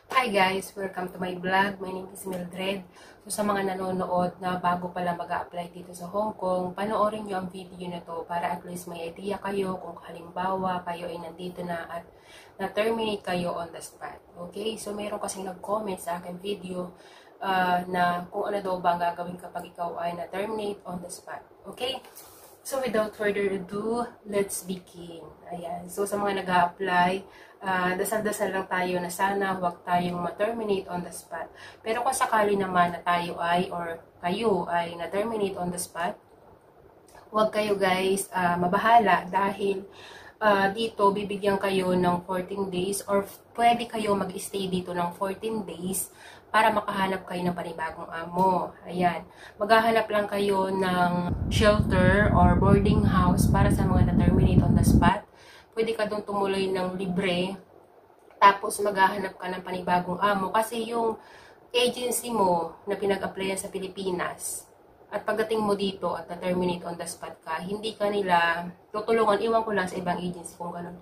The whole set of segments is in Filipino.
Hi guys! Welcome to my vlog. My name is Mildred. So sa mga nanonood na bago pala mag-a-apply dito sa Hong Kong, panoorin nyo ang video na to para at least may idea kayo kung halimbawa kayo ay nandito na at na-terminate kayo on the spot. Okay? So meron kasing nag-comment sa akin video na kung ano daw ba ang gagawin kapag ikaw ay na-terminate on the spot. Okay? So without further ado, let's begin. Ayan. So sa mga nag-a-apply, dasal-dasal lang tayo na sana huwag tayong ma-terminate on the spot. Pero kung sakali naman na tayo ay or kayo ay na-terminate on the spot, huwag kayo guys mabahala dahil dito bibigyan kayo ng 14 days or pwede kayo mag-stay dito ng 14 days para makahanap kayo ng panibagong amo. Ayan. Maghahanap lang kayo ng shelter or boarding house para sa mga na-terminate on the spot. Pwede ka doon tumuloy ng libre. Tapos maghahanap ka ng panibagong amo. Kasi yung agency mo na pinag-applyan sa Pilipinas at pagdating mo dito at na-terminate on the spot ka, hindi ka nila tutulungan. Iwan ko lang sa ibang agency kung ganun.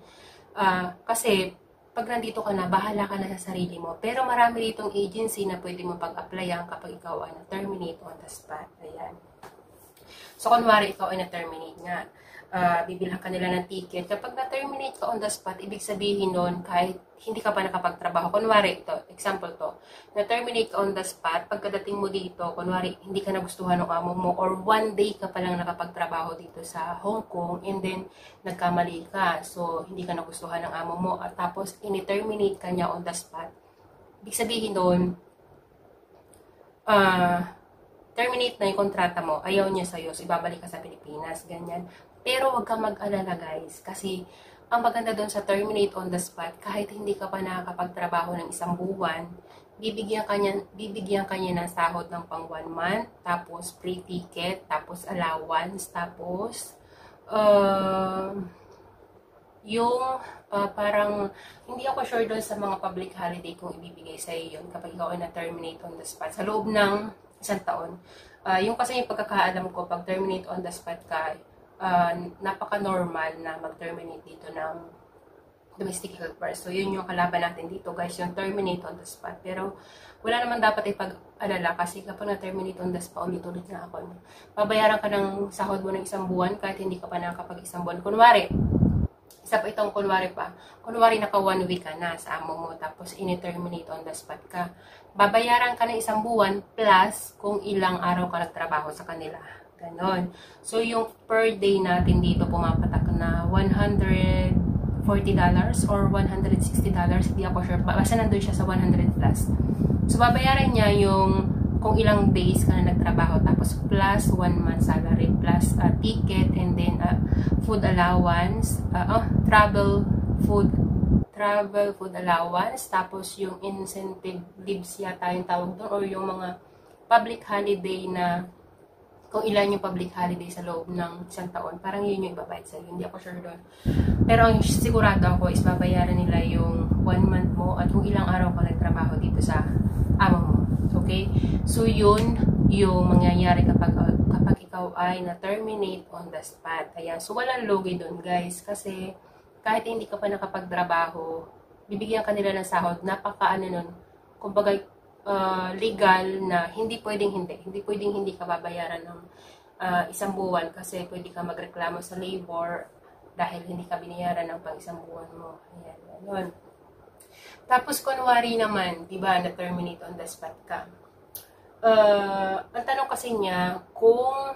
Kasi pag nandito ka na, bahala ka na sa sarili mo. Pero marami ditong agency na pwede mo pag-applyan kapag ikaw ay na-terminate on the spot. Ayan. So, kunwari ikaw ay na-terminate nga. Bibilhan ka nila ng ticket. Kapag na-terminate ka on the spot, ibig sabihin nun, kahit hindi ka pa nakapagtrabaho. Kunwari, ito, example to, na-terminate ka on the spot, pagkadating mo dito, kunwari, hindi ka nagustuhan ng amo mo, or one day ka pa lang nakapagtrabaho dito sa Hong Kong, and then, nagkamali ka, so, hindi ka nagustuhan ng amo mo, at tapos, ini-terminate ka niya on the spot. Ibig sabihin nun, terminate na yung kontrata mo, ayaw niya sa'yo, so ibabalik ka sa Pilipinas, ganyan. Pero wag kang mag-alala guys, kasi ang maganda doon sa terminate on the spot, kahit hindi ka pa nakakapagtrabaho ng isang buwan, bibigyan ka niya ng sahod ng pang 1 month, tapos free ticket, tapos allowance, tapos parang, hindi ako sure doon sa mga public holiday kung ibibigay sa'yo yun kapag ikaw ay na-terminate on the spot sa loob ng isang taon. Yung kasi yung pagkakaalam ko, pag terminate on the spot ka, napaka-normal na mag-terminate dito ng domestic helper. So, yun yung kalaban natin dito, guys, yung terminate on the spot. Pero, wala naman dapat ipag-alala kasi kapag na-terminate on the spot, ulit-ulit na ako. Babayaran ka ng sahod mo ng isang buwan kahit hindi ka pa nakakapag isang buwan. Kunwari, isa pa itong kunwari pa. Kunwari naka 1 week ka na sa amo mo, tapos ini-terminate on the spot ka. Babayaran ka ng isang buwan plus kung ilang araw ka nagtrabaho sa kanila. Ganon. So, yung per day natin dito pumapatak na $140 or $160. Hindi ako sure. Basta nandun siya sa 100 plus. So, babayaran niya yung kung ilang days ka na nagtrabaho. Tapos, plus 1 month salary, plus ticket, and then food allowance, travel food allowance, tapos yung incentive leaves yata yung tawag doon, or yung mga public holiday na kung ilan yung public holiday sa loob ng isang taon, parang yun yung ibabayad sa'yo. Hindi ako sure doon. Pero ang sigurado ako is babayaran nila yung 1 month mo at kung ilang araw ka nagtrabaho dito sa amo mo. Okay? So, yun yung mangyayari kapag ikaw ay na-terminate on the spot. Ayan. So, walang lugi doon, guys. Kasi, kahit hindi ka pa nakapagtrabaho, bibigyan ka nila ng sahod. Napaka-ano nun. Kumbaga, legal na hindi pwedeng hindi ka babayaran ng isang buwan kasi pwede ka magreklamo sa labor dahil hindi ka binayaran ng pang isang buwan mo. Ayan, ganun. Tapos, kunwari naman, di ba, na-terminate on the spot ka. Ang tanong kasi niya, kung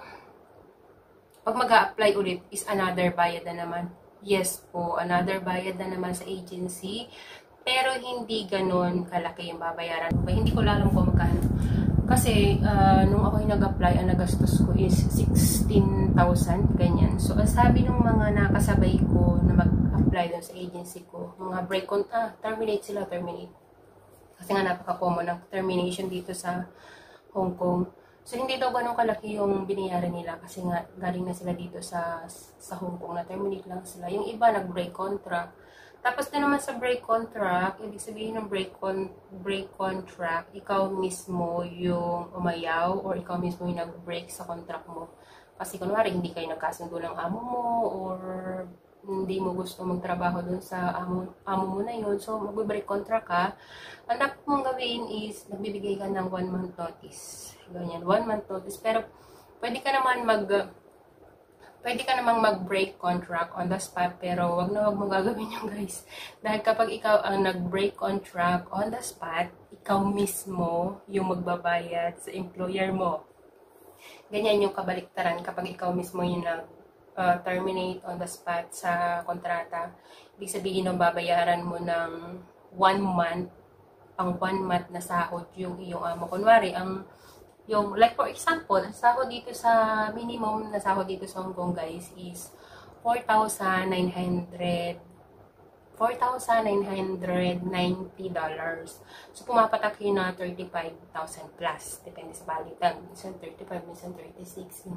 pag mag-a-apply ulit is another bayad na naman. Yes po, another bayad na naman sa agency. Pero hindi ganun kalaki yung babayaran. Hindi ko alam kung magkano. Kasi, nung ako yung nag-apply, ang nagastos ko is 16,000, ganyan. So, ang sabi ng mga nakasabay ko na mag-apply doon sa agency ko, mga terminate sila, terminate. Kasi nga napaka-common ng termination dito sa Hong Kong. So, hindi daw ganun kalaki yung binayaran nila kasi nga galing na sila dito sa Hong Kong, na terminate lang sila. Yung iba, nag-break contract. Tapos na naman sa break contract, ibig sabihin ng break contract, ikaw mismo yung umayaw or ikaw mismo yung nag-break sa contract mo. Kasi kunwari, hindi kayo nagkasundo ng amo mo or hindi mo gusto magtrabaho dun sa amo mo na yun, so mag-break contract ka, ang dapat mong gawin is nagbibigay ka ng 1 month notice. Ganyan, 1 month notice. Pero pwede ka namang mag-break contract on the spot, pero wag na wag mong gagawin yung guys. Dahil kapag ikaw ang nag-break contract on the spot, ikaw mismo yung magbabayad sa employer mo. Ganyan yung kabaliktaran kapag ikaw mismo yung terminate on the spot sa kontrata. Ibig sabihin nung babayaran mo ng 1 month, ang 1 month na sahod yung iyong amo. Kunwari, like for example, sahod dito sa minimum na sahod dito sa Hong Kong guys is $4,990. So, pumapatak yun na 35,000 plus. Depende sa balitan. Minsan 35, minsan 36.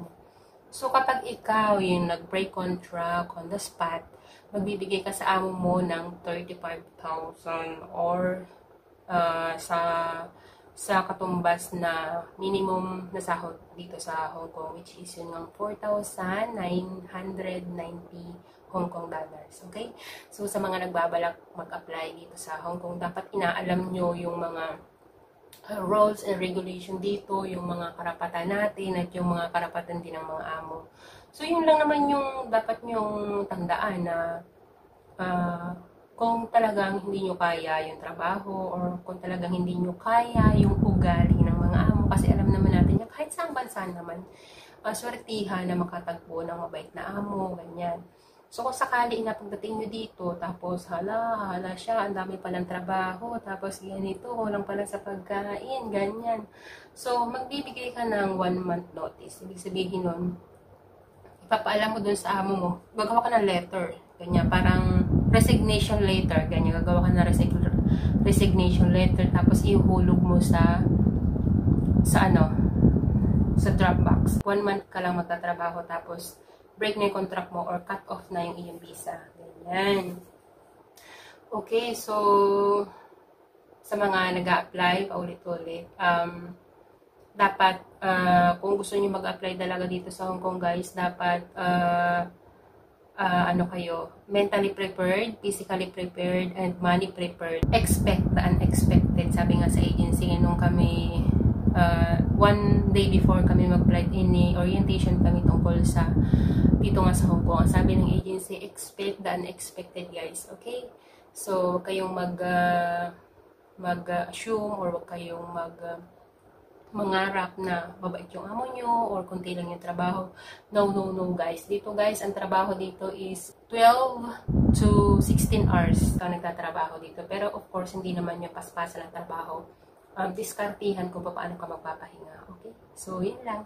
So, kapag ikaw yung nag-break contract on the spot, magbibigay ka sa amo mo ng 35,000 or sa katumbas na minimum na sahod dito sa Hong Kong, which is yun ng 4,990 Hong Kong dollars. Okay? So, sa mga nagbabalak mag-apply dito sa Hong Kong, dapat inaalam nyo yung mga rules and regulation dito, yung mga karapatan natin at yung mga karapatan din ng mga amo. So, yun lang naman yung dapat nyong tandaan na kung talagang hindi nyo kaya yung trabaho or kung talagang hindi nyo kaya yung ugali ng mga amo, kasi alam naman natin yan, kahit saan bansa naman, swertihan na makatagpo ng mabait na amo, ganyan. So, kung sakali na pagdating nyo dito, tapos hala siya, ang dami palang trabaho, tapos ganito, walang pala sa pagkain, ganyan. So, magbibigay ka ng 1 month notice. Ibig sabihin nun, ipapaalam mo dun sa amo mo, gagawa ka ng letter, ganyan, parang resignation letter, ganyan, gagawa ka ng resignation letter, tapos ihuhulog mo sa Dropbox. 1 month ka lang magtatrabaho, tapos break na yung contract mo or cut off na yung iyong visa. Ganyan. Okay, so sa mga nag-a-apply, paulit-ulit, dapat, kung gusto niyo mag-apply talaga dito sa Hong Kong guys, dapat kayo, mentally prepared, physically prepared, and money prepared. Expect the unexpected. Sabi nga sa agency, nung kami, 1 day before kami mag-flight orientation kami tungkol sa dito nga sa Hong Kong. Sabi ng agency, expect the unexpected guys. Okay? So, kayong mag-assume or wag kayong mangarap na mabait yung amo nyo or kunti lang yung trabaho. No guys. Dito guys, ang trabaho dito is 12 to 16 hours ikaw nagtatrabaho dito. Pero of course, hindi naman yung paspasan ng trabaho. Diskartihan kung paano ka magpapahinga. Okay? So, yun lang.